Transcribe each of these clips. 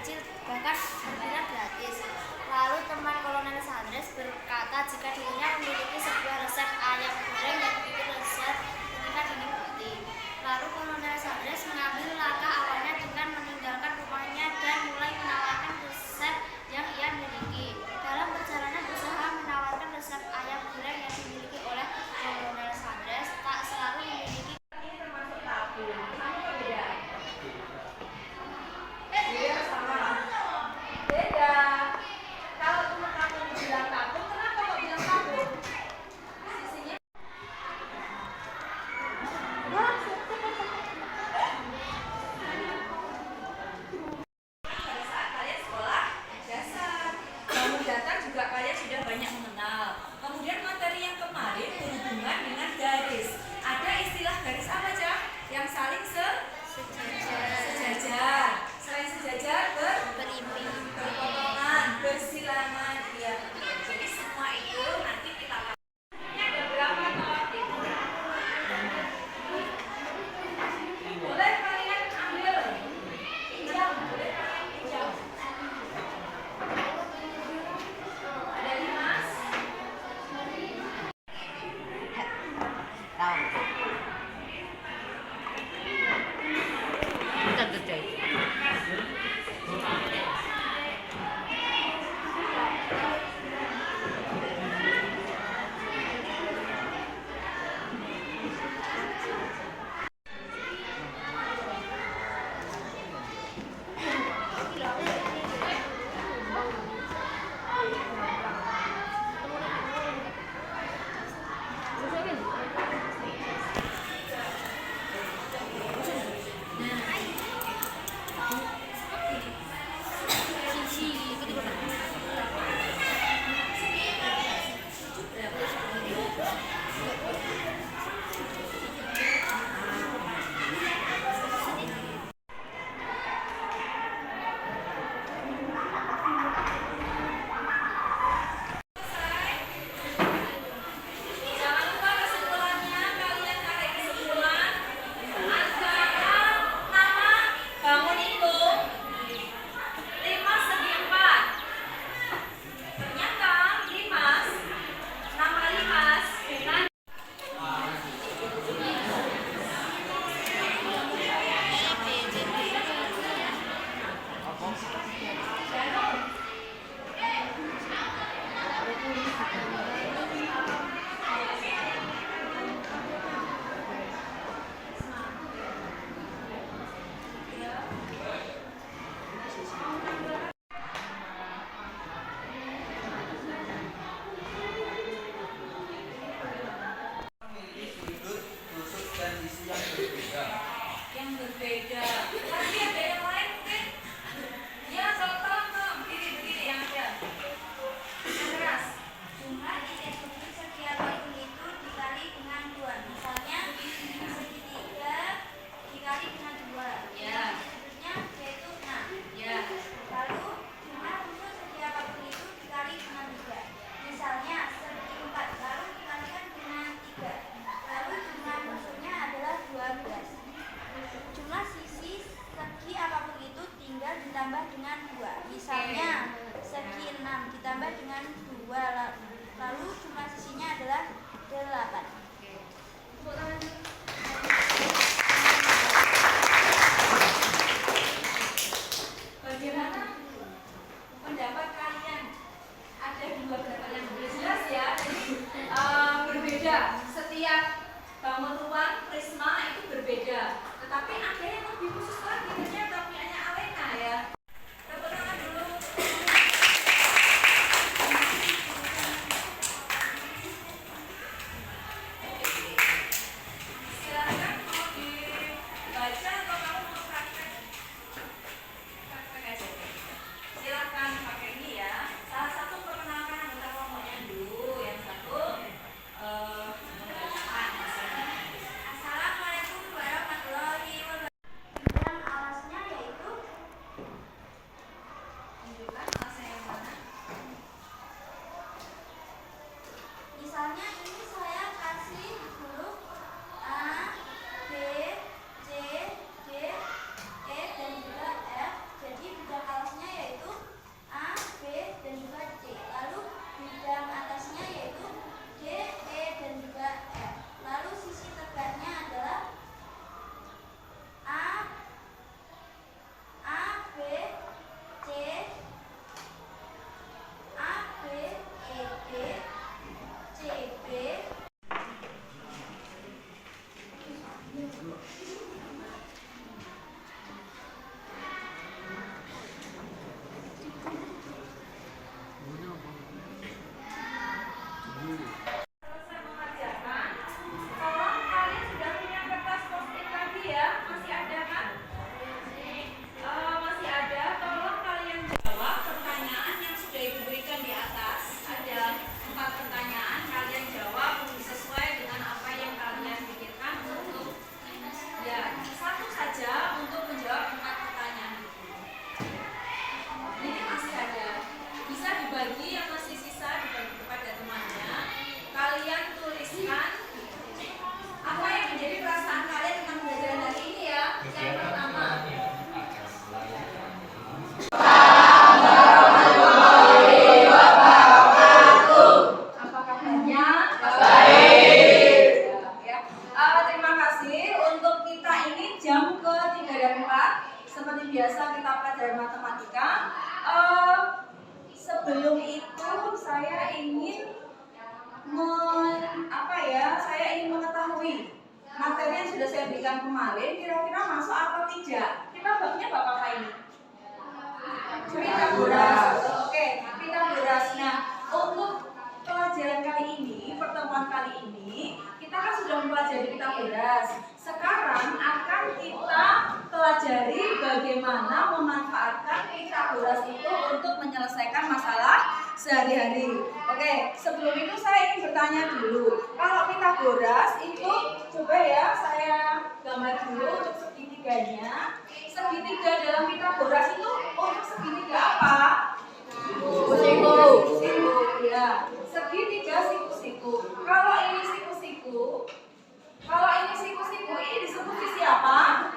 kecil bahkan terbilang gratis. Lalu teman Kolonel Sandres berkata jika dirinya memiliki sebuah resep ayam goreng yang begitu lezat ketika dinikmati. Lalu Kolonel Sandres mengambil langkah awalnya dengan meninggalkan rumahnya dan mulai menawarkan resep yang ia miliki. Dalam perjalanan usaha menawarkan resep ayam goreng yang dimiliki oleh Kolonel Sandres tak selalu memiliki ditambah dengan 2. Misalnya segi 6 ditambah dengan 2, lalu jumlah sisinya adalah 8. Bagaimana pendapat kalian? Ada 2 pertanyaan jelas ya. Berbeda. Setiap bangun ruang prisma itu berbeda. Tetapi ada yang lebih khusus lagi. Ternyata punyanya Alena ya. Tepuk tangan dulu. Silakan mau dibaca atau kamu mau praktek? Praktek aja. Silakan pakai ini ya. Salah satu perkenalkan anggota kelompoknya dulu. Yang satu Assalamualaikum warahmatullahi wabarakatuh. matematika. Sebelum itu saya ingin saya ingin mengetahui materi yang sudah saya berikan kemarin kira-kira masuk atau tidak. Kita babnya bab apa ini? Pitagoras. Oke, Pitagoras. Nah, untuk pelajaran kali ini, pertemuan kali ini, kita kan sudah mempelajari Pitagoras. Sekarang akan kita pelajari bagaimana memanfaatkan Pitagoras itu untuk menyelesaikan masalah sehari-hari. Oke, sebelum itu saya ingin bertanya dulu. Kalau Pitagoras itu, coba ya saya gambar dulu untuk segitiganya. Segitiga dalam Pitagoras itu untuk segitiga apa? Siku. Ya, segitiga siku-siku. Kalau ini siku-siku, ini disebut sisi apa?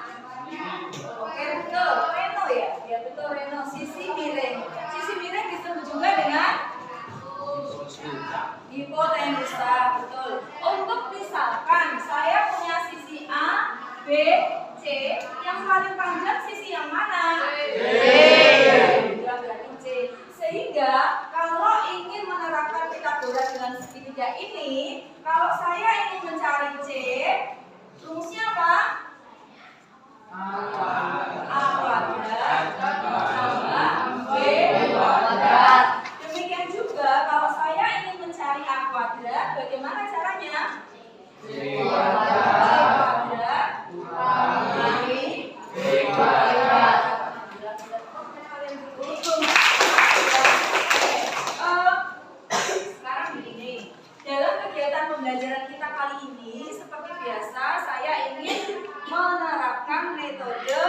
Oke, betul. Reno ya? Ya betul, Reno. Sisi miring. Sisi miring disebut juga dengan hipotenusa. Betul. Untuk misalkan saya punya sisi A, B, C, yang paling panjang sisi yang mana? Berarti C. Sehingga kalau ingin menerapkan Pitagoras dengan segitiga ini, kalau saya ingin mencari C, rumusnya apa? A kuadrat tambah B kuadrat. Demikian juga kalau saya ingin mencari A kuadrat, bagaimana caranya? C kuadrat kurangi B kuadrat. Sekarang begini, dalam kegiatan pembelajaran kita kali ini, seperti biasa, saya ingin menerapkan metode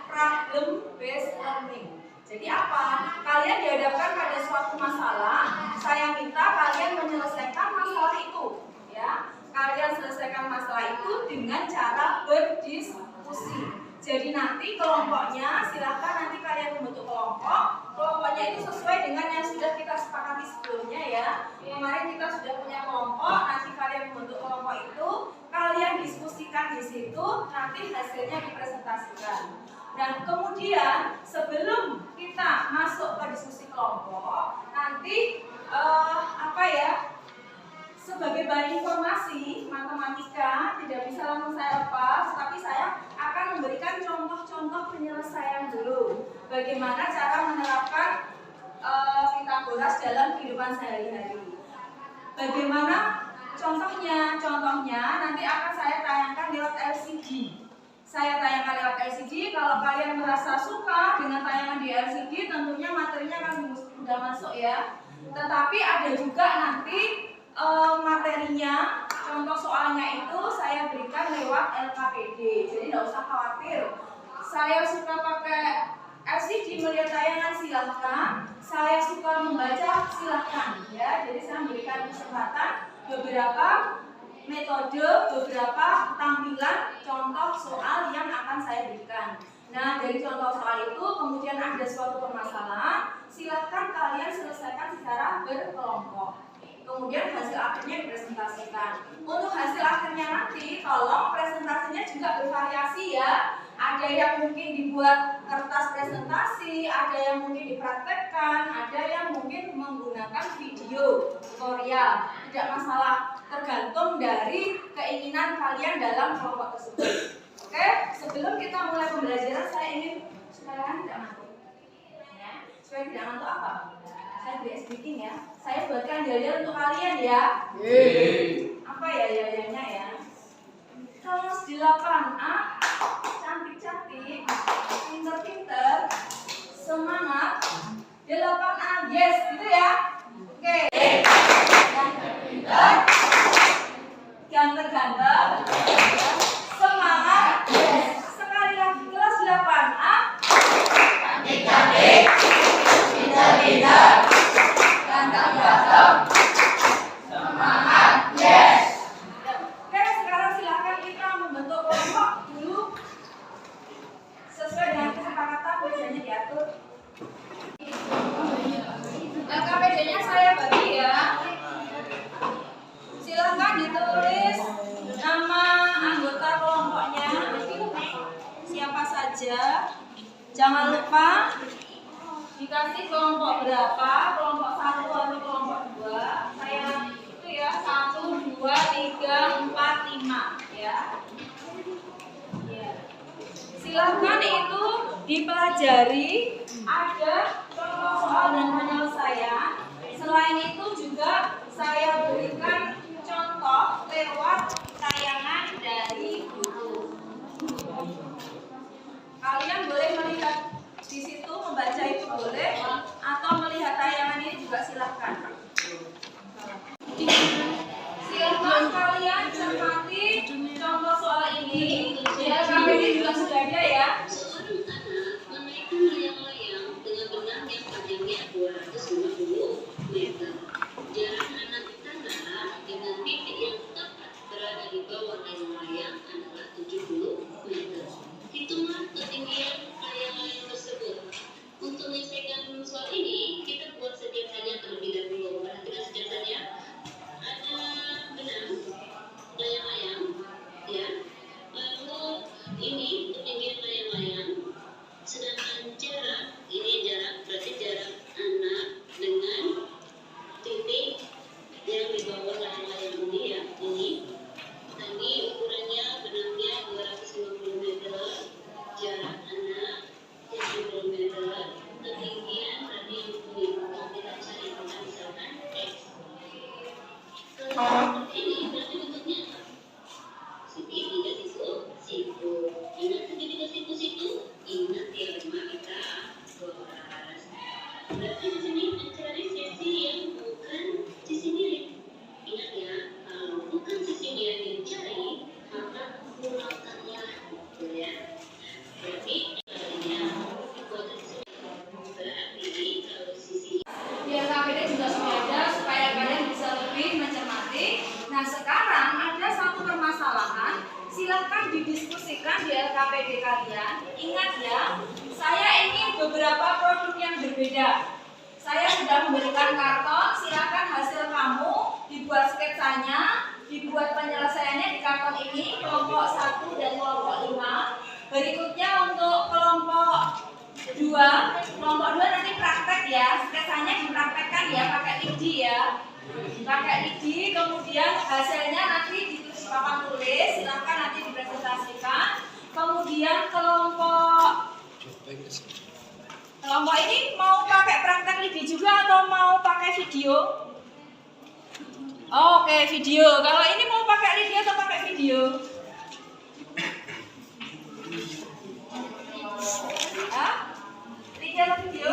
problem based learning. Jadi apa? Kalian dihadapkan pada suatu masalah, saya minta kalian menyelesaikan masalah itu, ya. Kalian selesaikan masalah itu dengan cara berdiskusi. Jadi nanti kelompoknya, silahkan nanti kalian membentuk kelompok. Kelompoknya itu sesuai dengan yang sudah kita sepakati sebelumnya ya. Kemarin kita sudah punya kelompok, nanti kalian membentuk kelompok itu, kalian diskusikan di situ, nanti hasilnya dipresentasikan. Dan kemudian sebelum kita masuk ke diskusi kelompok, nanti sebagai bahan informasi matematika tidak bisa langsung saya lepas, tapi saya akan memberikan contoh-contoh penyelesaian dulu. Bagaimana cara menerapkan Pitagoras dalam kehidupan sehari-hari. Bagaimana contohnya? Contohnya nanti akan saya tayangkan lewat LCD. Saya tayangkan lewat LCD. Kalau kalian merasa suka dengan tayangan di LCD, tentunya materinya akan mudah masuk ya. Tetapi ada juga nanti materinya, contoh soalnya itu saya berikan lewat LKPD. Jadi tidak usah khawatir. Saya suka pakai LCD melihat tayangan silahkan. Saya suka membaca silahkan ya. Jadi saya memberikan kesempatan beberapa metode, beberapa tampilan contoh soal yang akan saya berikan. Nah, dari contoh soal itu kemudian ada suatu permasalahan, silahkan kalian selesaikan secara berkelompok. Kemudian hasil akhirnya dipresentasikan. Untuk hasil akhirnya nanti, tolong presentasinya juga bervariasi ya. Ada yang mungkin dibuat kertas presentasi, ada yang mungkin dipraktekkan, ada yang mungkin menggunakan video tutorial. Tidak masalah, tergantung dari keinginan kalian dalam kelompok tersebut. Oke, sebelum kita mulai pembelajaran, saya ingin supaya kalian tidak ngantuk. Ya, supaya tidak ngantuk apa? Saya beri speaking ya. Saya buatkan jajan untuk kalian ya. Apa ya jajannya ya? Kelas 8A, cantik-cantik, pinter-pinter, semangat. 8A, yes, gitu ya. Oke. Pinter-pinter, ganteng-ganteng, semangat, yes. Sekali lagi kelas 8A, cantik-cantik, pinter-pinter, ganteng-ganteng, semangat, yes. Oke, sekarang silakan kita membentuk kelompok dulu sesuai dengan kesepakatan, biasanya diatur. LKPD-nya saya bagi ya. Silakan ditulis nama anggota kelompoknya, siapa saja. Jangan lupa dikasih kelompok berapa, kelompok 1 atau kelompok 2. Saya itu ya 1, 2, 3, 4, 5 ya. Silahkan itu dipelajari, ada contoh soal dan penyelesaian. Selain itu juga saya berikan contoh lewat tayangan dari YouTube. Kalian boleh melihat di situ, membaca itu boleh, atau melihat tayangan ini juga silahkan. Silahkan kalian cermati contoh soal ini. Ya, KPD juga sudah ada ya. Seorang anak menaiki layang-layang dengan benang yang panjangnya 250 meter. Jarak anak ke tanah dengan titik yang tepat berada di bawah layang-layang adalah 70 meter. Hitunglah ketinggian layang-layang tersebut. Untuk menyelesaikan soal ini, kita buat sederhananya terlebih dahulu. Perhatikan sederhananya. Ada benang layang-layang, ya. Lalu ini ketinggian layang-layang. Sedangkan jarak, ini jarak berarti jarak anak dengan titik yang di bawah layang-layang ini ya. Ini. Tadi ukurannya benangnya 250 meter, jarak anak 70 meter, ketinggian berarti ini. Kalau kita cari kita misalkan X. Kalau seperti ini berarti bentuknya apa? Segitiga siku. Ingat segitiga siku. Ingat teorema kita bodas. Berarti di sini mencari sisi yang bukan sisi miring. Ingat ya, kalau bukan sisi miring yang dicari, maka gunakanlah gitu ya. Berarti artinya buat sisi. Berarti kalau sisi Biar KPD juga sudah ada supaya kalian bisa lebih mencermati. Nah, sekarang ada satu permasalahan, silahkan didiskusikan di LKPD kalian. Ingat ya, saya ingin beberapa produk yang berbeda. Saya sudah memberikan karton, silahkan hasil kamu dibuat sketsanya, dibuat penyelesaiannya di karton ini, kelompok 1 dan kelompok 5. Berikutnya untuk kelompok 2 nanti praktek ya, sketsanya dipraktekkan ya, pakai lidi ya. Pakai lidi, kemudian hasilnya nanti ditulis di papan tulis, silahkan nanti dipresentasikan. Kemudian kelompok ini mau pakai praktek lidi juga atau mau pakai video? Oke, video. Kalau ini mau pakai lidi atau pakai video? Hah? Lidi atau video?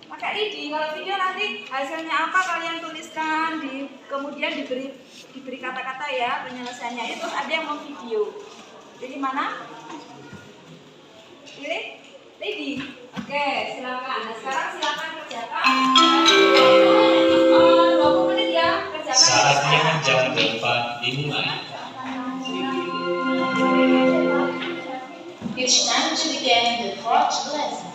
Pakai lidi. Kalau video nanti hasilnya apa kalian tuliskan, kemudian diberi kata-kata ya penyelesaiannya. Itu ada yang mau video. Jadi mana? Pilih lidi. Oke, silakan. Nah, sekarang silakan kerjakan. 20 menit ya kerjakan. Saatnya jam 8 dimulai. It's time to begin the fourth lesson.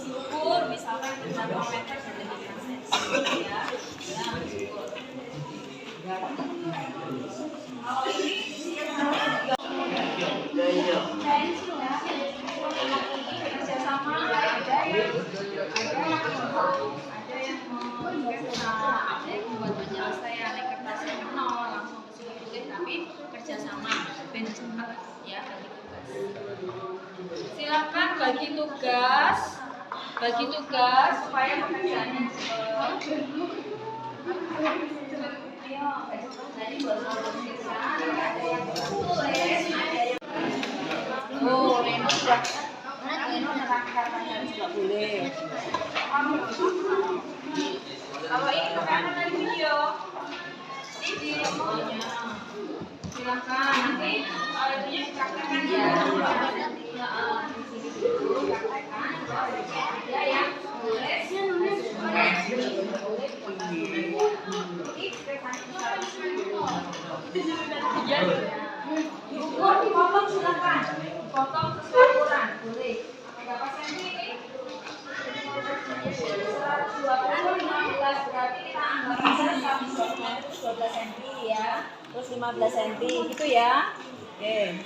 Ukur misalkan berapa meter dan lebih cm ya. Kalau ini kerjasama ada yang membuat penyelesaian kertasnya nol langsung ke sini tulis, tapi kerjasama ben cepat ya bagi tugas. Silakan bagi tugas supaya pekerjaannya cepat. Ayo, tadi buat kita ada yang tulis, ada yang Reno sudah Reno nerangkan juga boleh. Kalau ini bukan dari video, ini videonya. Silakan nanti itunya dipraktekkan ya. Di sini dulu praktekkan. Ada yang tulis. Diukur, dipotong silakan. Dipotong sesuai ukuran, boleh. Berapa senti ini? 120 ya. Terus 15 cm gitu ya. Oke.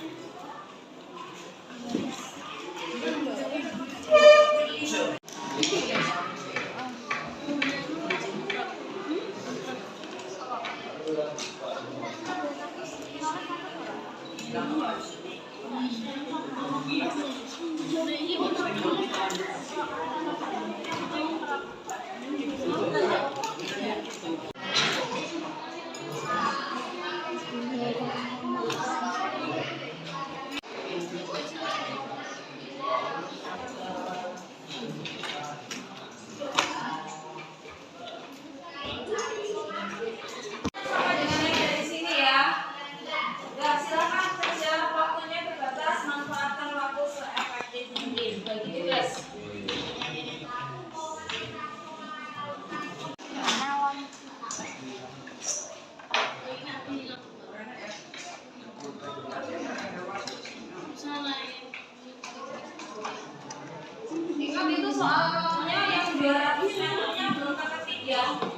Dari sini ya. Ya, silakan kerja waktunya terbatas, manfaatkan waktu seefektif mungkin. Bagi tugas. Ingat itu soalnya yang 200 meternya belum kakak 3.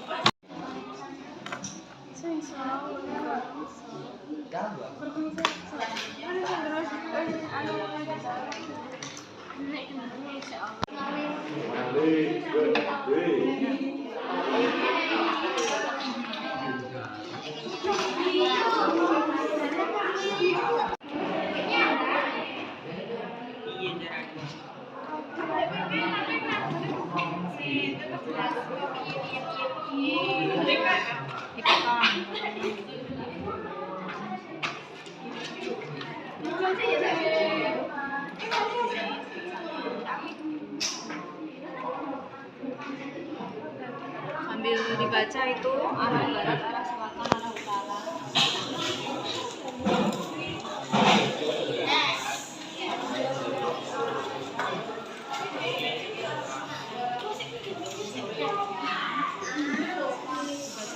Sambil dibaca itu arah barat, arah selatan, arah utara.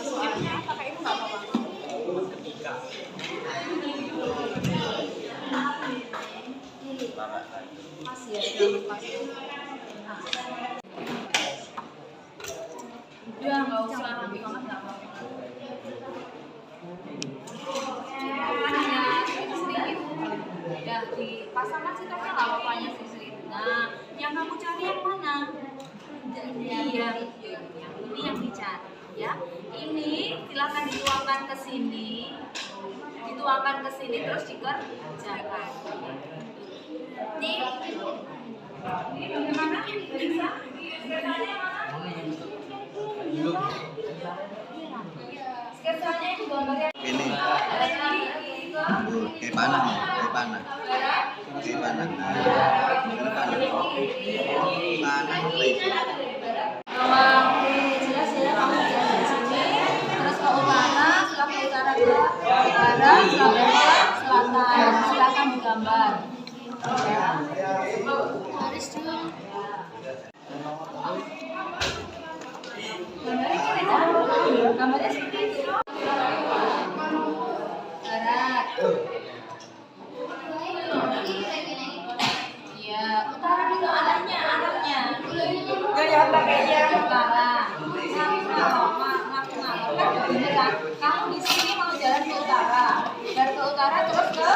Soalnya pakai itu nggak apa-apa. Masih ya, udah nggak usah lebih banget nggak apa-apa. Hanya sedikit. Udah dipasang aja topnya nggak apa-apanya sedikit. Nah, yang kamu cari yang mana? Iya, ini yang dicari ya. Ini silakan dituangkan ke sini, terus dikerjakan. Ini bagaimana? Bisa? Sketsanya itu gambarnya Ini kayak panah, kayak panah. Kayak panah. Panah jelas ya, kamu jalan di sini, terus ke utara, setelah ke utara ke barat, setelah ke selatan, silakan digambar. Ya. Garis dulu. Gambarnya seperti itu. Barat. Iya, utara dulu arahnya. Gaya pakainya utara. Kamu di sini mau jalan ke utara. Dari ke utara terus ke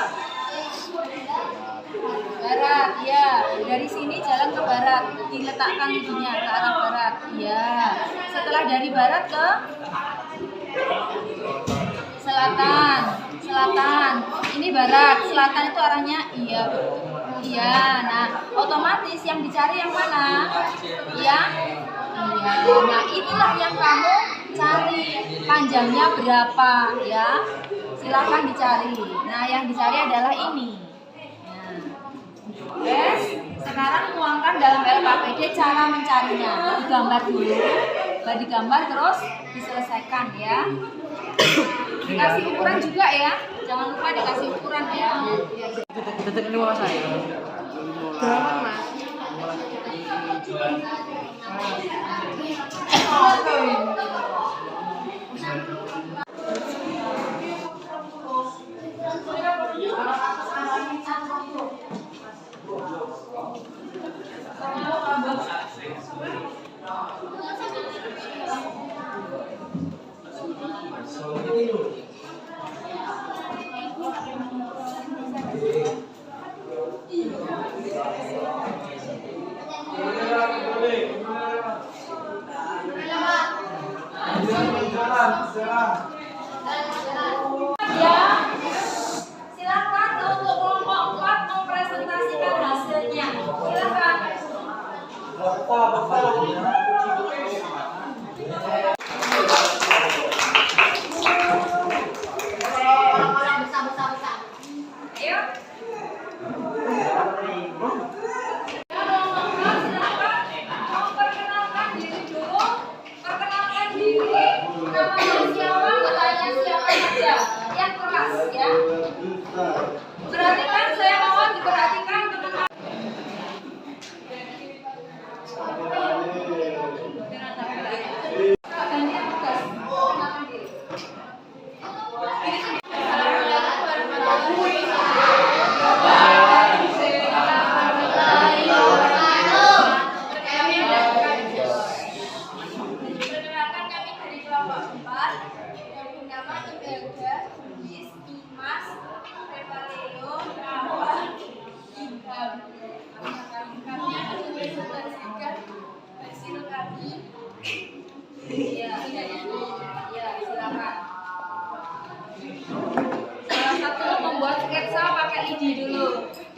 barat, ya. Dari sini jalan ke barat, diletakkan giginya ke arah barat, ya. Setelah dari barat ke selatan. Ini barat, selatan itu arahnya, iya. Iya. Nah, otomatis yang dicari yang mana? Iya. Iya. Nah, inilah yang kamu cari. Panjangnya berapa, ya? Silakan dicari. Nah, yang dicari adalah ini. Yes, sekarang tuangkan dalam LKPD cara mencarinya. Digambar dulu, digambar terus diselesaikan ya. Dikasih ukuran juga ya, jangan lupa dikasih ukuran ya. Detik ini mau saya.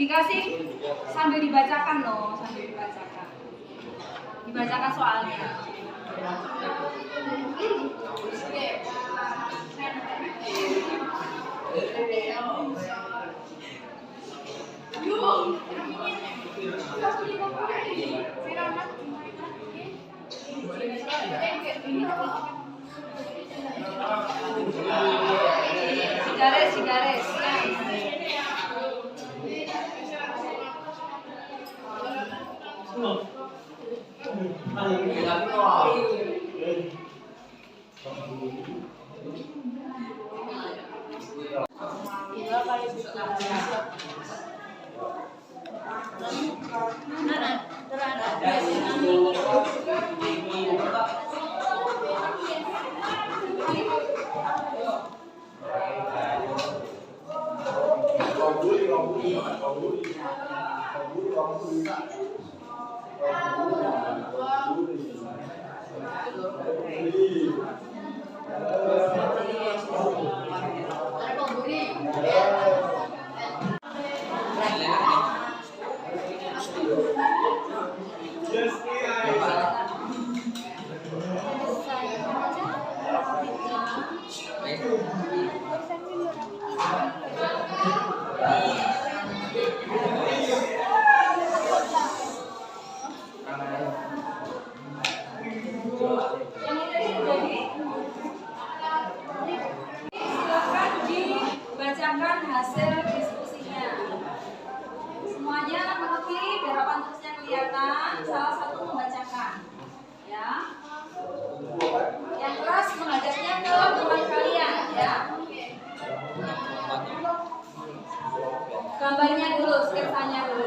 Dikasih sambil dibacakan loh, sambil dibacakan. Dibacakan soalnya. Sigares. Silakan dibacakan hasil diskusinya. Semuanya mengerti biar papan tulisnya kelihatan. Salah satu membacakan, ya. Yang keras menghadapnya ke teman kalian, ya. Gambarnya dulu, sketsanya dulu.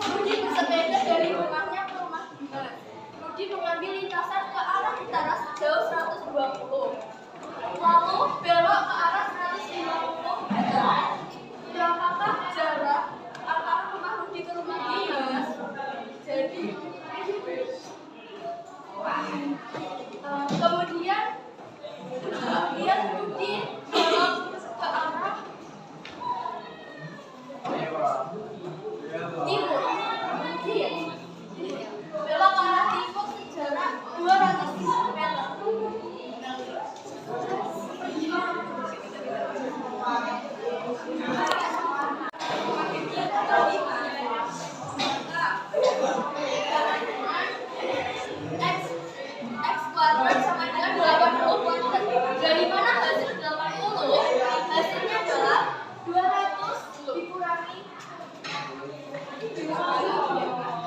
Rudi bersepeda dari rumahnya ke rumah Dimas. Rudi mengambil lintasan ke arah utara sejauh 120. Lalu belok ke arah 150 meter. Berapakah jarak antara rumah Rudi ke rumah Dimas? Jadi kemudian Rudi belok ke arah timur. Belok ke arah timur sejarak 200 meter. X kuadrat sama dengan 80 kuadrat. Dari mana hasil 80? Hasilnya adalah 200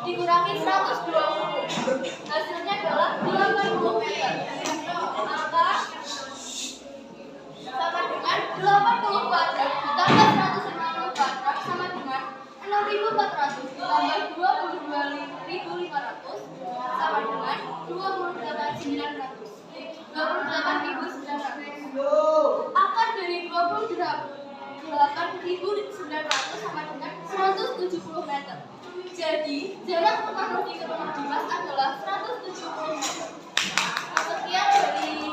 dikurangi 120. Hasilnya adalah 80 meter. Maka sama dengan 80 kuadrat ditambah 150 kuadrat sama dengan 6.400 ditambah 22.500 sama dengan 28.900. 28.900. Akar dari 28.900 sama dengan 170 meter. Jadi jarak rumah Rudi ke rumah Dimas adalah 170 meter. Sekian dari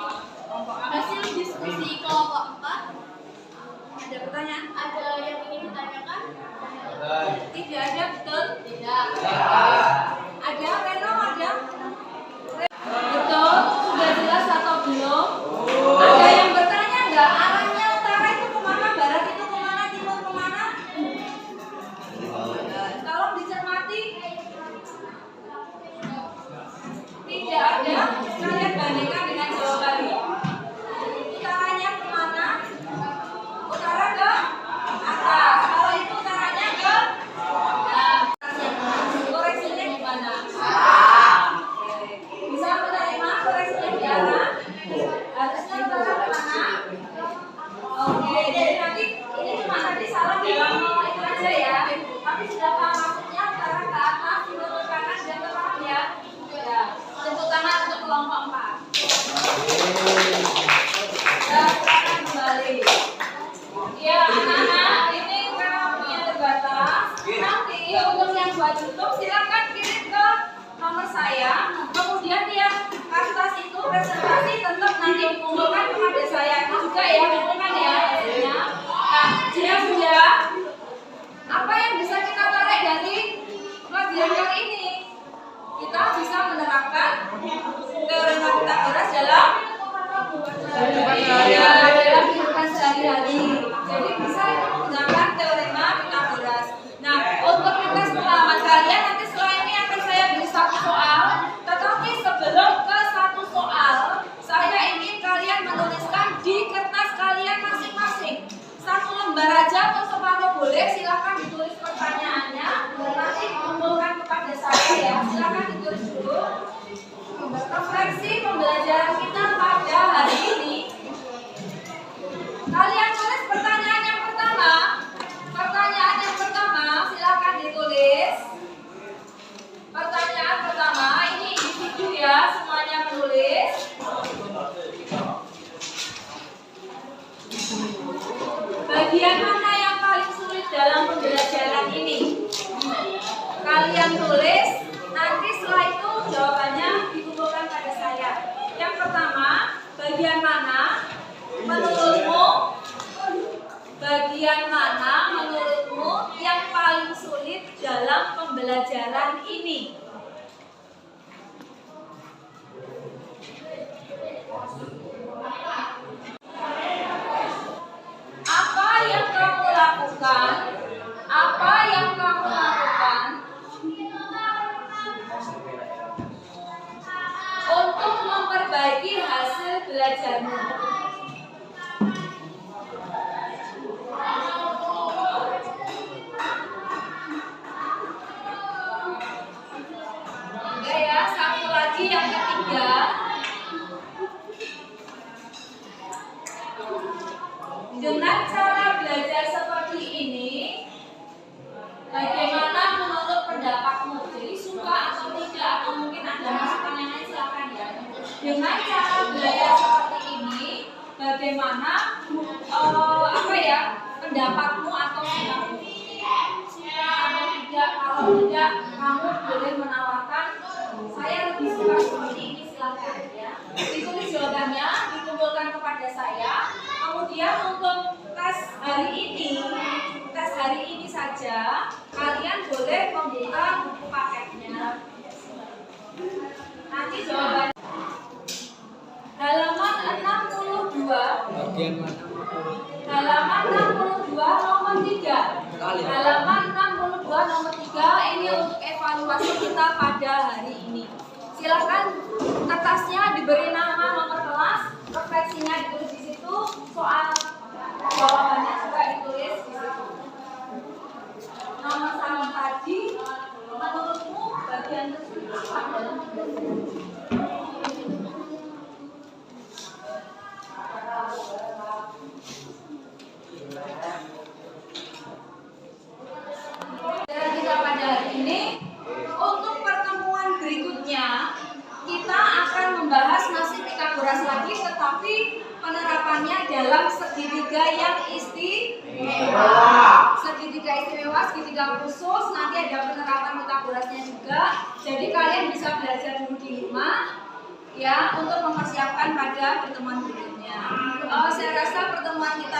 hasil diskusi kelompok 4. Ada pertanyaan? Ada yang ingin ditanyakan? Tidak ada, betul? Tidak. Ada, Reno ada? Betul? Sudah jelas atau belum? Ada yang bertanya nggak? Arahnya utara itu kemana? Barat itu kemana? Timur kemana? Tolong dicermati. Tidak ada. Kalian bandingkan dengan jawabannya. Utaranya kemana? Utara ke saya. Kemudian yang atas itu reservasi tetap nanti dikumpulkan kepada saya. Itu juga ya, kumpulkan ya hasilnya. Nah, sudah apa yang bisa kita tarik dari pelajaran kali ini? Kita bisa menerapkan teorema Pythagoras dalam kehidupan sehari-hari. Jadi bisa menggunakan teorema Pythagoras. Nah, untuk tugas pengalaman kalian nanti setelah ini akan saya beri satu soal. Tetapi sebelum ke satu soal, saya ingin kalian menuliskan di kertas kalian masing-masing. Satu lembar aja atau separuh boleh, silakan ditulis pertanyaannya. Nanti dikumpulkan kepada saya ya. Silakan ditulis dulu. Refleksi pembelajaran kita pada hari ini. Kalian tulis pertanyaan yang pertama. Pertanyaan yang pertama silakan ditulis. Pertanyaan pertama ini individu ya, semuanya menulis. Bagian mana yang paling sulit dalam pembelajaran ini? Kalian tulis, nanti setelah itu jawabannya dikumpulkan pada saya. Yang pertama, bagian mana menurutmu? Bagian mana menurutmu yang paling sulit dalam pembelajaran ini? Apa yang kamu lakukan? Apa yang kamu lakukan untuk memperbaiki hasil belajarmu? Oke ya, satu lagi yang ketiga. Dengan cara belajar seperti ini, bagaimana menurut pendapatmu? Jadi suka atau tidak, atau mungkin ada masukan yang lain, silakan ya. Dengan cara belajar seperti ini, bagaimana pendapatmu atau sikapmu? Suka atau tidak? Kalau tidak, kamu boleh menawarkan saya lebih suka seperti ini, silakan ya. Ditulis jawabannya, dikumpulkan kepada saya. Kemudian untuk tes hari ini saja, kalian boleh membuka buku paketnya. Nanti jawabannya halaman 62. Halaman 62 nomor 3. Halaman 62 nomor 3 ini untuk evaluasi kita pada hari ini. Silakan kertasnya diberi nama nomor kelas, refleksinya ditulis di situ, soal jawabannya juga ditulis di situ. Nomor sama tadi, menurutmu bagian tersebut apa dalam kita pada hari ini. Untuk pertemuan berikutnya kita akan membahas masih Pythagoras lagi, tetapi penerapannya dalam segitiga yang istimewa. Segitiga istimewa, segitiga khusus, nanti ada penerapan Pythagorasnya juga. Jadi kalian bisa belajar dulu di rumah ya untuk mempersiapkan pada pertemuan berikutnya. Saya rasa pertemuan kita